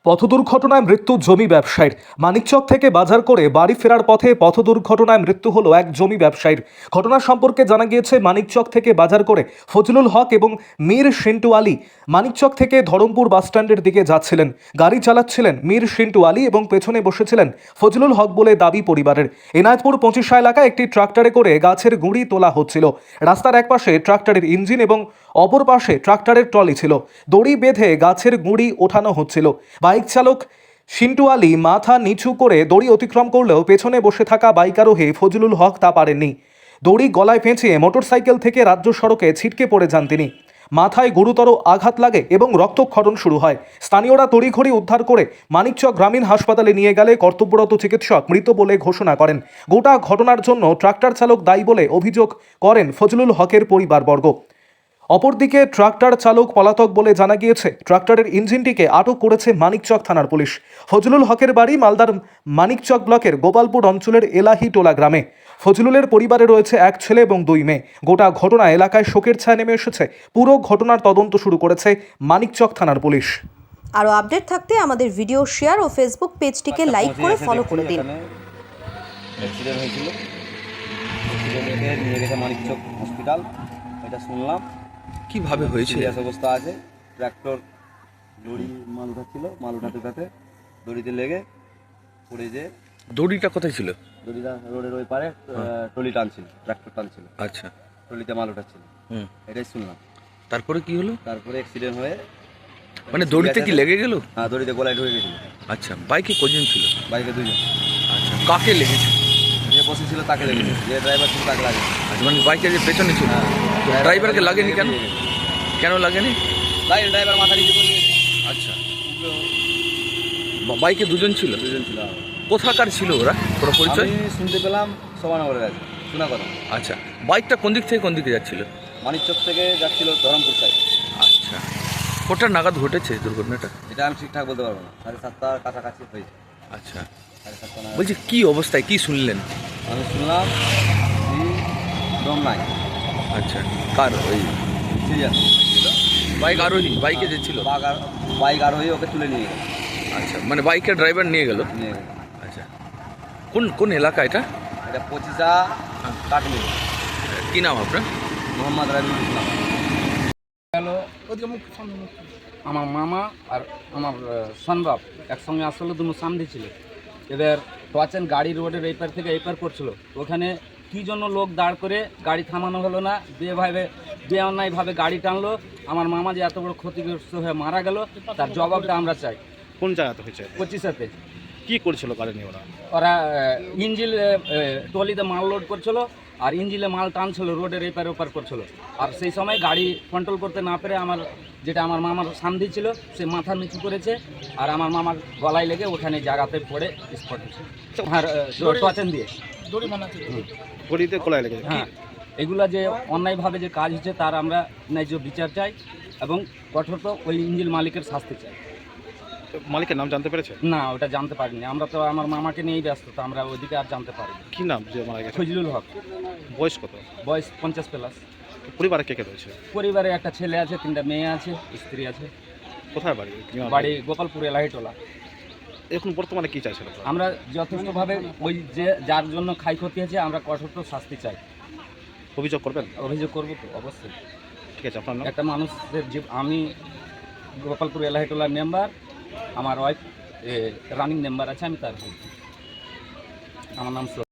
পথ দুর্ঘটনায় মৃত্যু জমি ব্যবসায়ীর। মানিকচক থেকে বাজার করে বাড়ি ফেরার পথে পথ দুর্ঘটনায় মৃত্যু হলো এক জমি ব্যবসায়ীর। ঘটনা সম্পর্কে জানা গিয়েছে, মানিকচক থেকে বাজার করে ফজলুল হক এবং মীর সিন্টু আলী মানিকচক থেকে ধরমপুর বাসস্ট্যান্ডের দিকে যাচ্ছিলেন। গাড়ি চালাচ্ছিলেন মীর সিন্টু আলী এবং পেছনে বসেছিলেন ফজলুল হক বলে দাবি পরিবারের। এনায়তপুর 25 এলাকায় একটি ট্রাক্টরে করে গাছের গুঁড়ি তোলা হচ্ছিল। রাস্তার এক পাশে ট্রাক্টরের ইঞ্জিন এবং অপর পাশে ট্রাক্টরের ট্রলি ছিল। দড়ি বেঁধে গাছের গুঁড়ি ওঠানো হচ্ছিল। বাইক চালক সিন্টু আলী মাথা নিচু করে দড়ি অতিক্রম করলেও পেছনে বসে থাকা বাইক আরোহী ফজলুল হক তা পারেননি। দড়ি গলায় পেঁচিয়ে মোটরসাইকেল থেকে রাজ্য সড়কে ছিটকে পড়ে যান তিনি। মাথায় গুরুতর আঘাত লাগে এবং রক্তক্ষরণ শুরু হয়। স্থানীয়রা তড়িঘড়ি উদ্ধার করে মানিকচক গ্রামীণ হাসপাতালে নিয়ে গেলে কর্তব্যরত চিকিৎসক মৃত বলে ঘোষণা করেন। গোটা ঘটনার জন্য ট্রাক্টর চালক দায়ী বলে অভিযোগ করেন ফজলুল হকের পরিবারবর্গ। অপরদিকে ট্রাক্টর চালক পলাতক বলে জানা গিয়েছে। ট্রাক্টরের ইঞ্জিনটিকে আটক করেছে মানিকচক থানার পুলিশ। ফজলুল হকের বাড়ি মালদার মানিকচক ব্লকের গোপালপুর অঞ্চলের এলাহিটোলা গ্রামে। ফজলুলের পরিবারে রয়েছে এক ছেলে এবং 2 মেয়ে। গোটা ঘটনা এলাকায় শোকের ছায়া নেমে এসেছে। পুরো ঘটনার তদন্ত শুরু করেছে মানিকচক থানার পুলিশ। আরও আপডেট থাকতে আমাদের ভিডিও শেয়ার ও ফেসবুক পেজটিকে লাইক করে ফলো করে দিন। অ্যাক্সিডেন্ট হয়েছিল, নিয়ে গেছে মানিকচক হসপিটাল, এটা শুনলাম। কিভাবে হয়েছে? সিরিয়াস অবস্থা আছে। ট্র্যাক্টর দড়ি মাল উঠাচ্ছিল, মাল উঠাতে দড়িতে লেগে পড়ে যে। দড়িটা কোথায় ছিল? দড়িটা রোডের ওই পারে ট্রলি টানছিল, ট্র্যাক্টর টানছিল। আচ্ছা, ট্রলিতে মাল উঠাচ্ছিল, এটাই শুনলাম। তারপরে কি হলো? তারপরে অ্যাক্সিডেন্ট হয়ে মানে দড়িতে কি লেগে গেল? হ্যাঁ, দড়িতে গলায় ঢুকে গেছিল। আচ্ছা, বাইকে কজন ছিল? বাইকে 2 জন। আচ্ছা, কাকে লেগেছে? যে বসেছিল তাকে লেগেছে, যে ড্রাইভার ছিল তাকে লাগে। আচ্ছা, মানে বাইকে যে পেছনে ছিল ড্রাইভারকে লাগেনি কেন? কেন লাগেনি? ড্রাইভার মাথা নিচে করে দিয়েছে। আচ্ছা, বাইকে 2 জন ছিল? 2 জন ছিল। কোথাকার ছিল ওরা? কোনো পরিচয়? আমি শুনতে পেলাম সবানগরের আছে, শোনা কথা। আচ্ছা, বাইকটা কোন দিক থেকে কোন দিকে যাচ্ছিল? মানিকচক থেকে যাচ্ছিল ধরমপুর সাইড। আচ্ছা, কোটা নাগাদ ঘটেছে দুর্ঘটনাটা? এটা আমি ঠিকঠাক বলতে পারবো না, 7:30 কাছাকাছি হয়েছে। আচ্ছা, 7:30 নাগাদ। বলছি কি অবস্থায় কি শুনলেন? আমি শুনলাম দম নাই। আচ্ছা, কার? ওই সিরিয়াস ছিল। বাইক আরোহী, বাইকে যে ছিল? বাইক আরোহী ওকে তুলে নিয়ে গেল। আচ্ছা, মানে বাইকের ড্রাইভার নিয়ে গেল? নিয়ে গেল। আচ্ছা, কোন কোন এলাকা এটা? এটা 25 কাটমিল। কি নাম আপনার? মোহাম্মদ রাবিউল ইসলাম। আমার মামা আর আমার সনবাব একসঙ্গে আসলে দুটো সামনে ছিল। এবার টচেন গাড়ি রোডের এই পার থেকে এই পার করছিল। ওখানে কী জন্য লোক দাঁড় করে গাড়ি থামানো হলো না, বেঅন্যায়ভাবে গাড়ি টানলো। আমার মামা যে এত বড় ক্ষতিগ্রস্ত হয়ে মারা গেল, তার জবাবটা আমরা চাই। কোন জায়গাতে হয়েছে? 25-এতে। কি করছিল গাড়ি নিয়ে ওরা ইঞ্জিল ট্রলিতে মাল লোড করছিল আর ইঞ্জিলে মাল টানছিল, রোডের এপার ওপার করছিল। আর সেই সময় গাড়ি কন্ট্রোল করতে না পেরে আমার মামার সামনে ছিল, সে মাথা নিচু করেছে আর আমার মামার গলায় লেগে ওখানে জায়গাতে পড়ে স্পট হয়েছে। আর টচেন দিয়ে গড়িতে কোলায় লেগেছে। হ্যাঁ, এগুলা যে অন্যায়ভাবে যে কাজ হচ্ছে তার আমরা ন্যায্য বিচার চাই এবং কঠোরত ওই ইঞ্জিল মালিকের শাস্তি চাই। মালিকের নাম জানতে পেরেছে? না, ওটা জানতে পারিনি। আমরা তো আমার মামাকে নিয়েই ব্যস্ত, তো আমরা ওইদিকে আর জানতে পারিনি। কি নাম যে মারা গেছে? ফজলুল হক। বয়স কত? বয়স 50+। পরিবারে কে কে রয়েছে? পরিবারে একটা ছেলে আছে, 3টা মেয়ে আছে, স্ত্রী আছে। কোথায় বাড়ি? বাড়ি গোপালপুর এলাহিটোলা। এখন বর্তমানে কি চাইছেন? আমরা যথেষ্টভাবে ওই যে যার জন্য ক্ষয়ক্ষতি হয়েছে আমরা কঠোর শাস্তি চাই। অভিযোগ করবেন? অভিযোগ করবো তো অবশ্যই। ঠিক আছে, আপনার নাম? একটা মানুষের আমি গোপালপুর এলাহিটোলার মেম্বার, আমার ওয়াইফ রানিং মেম্বার আছে, আমি তার। আমার নাম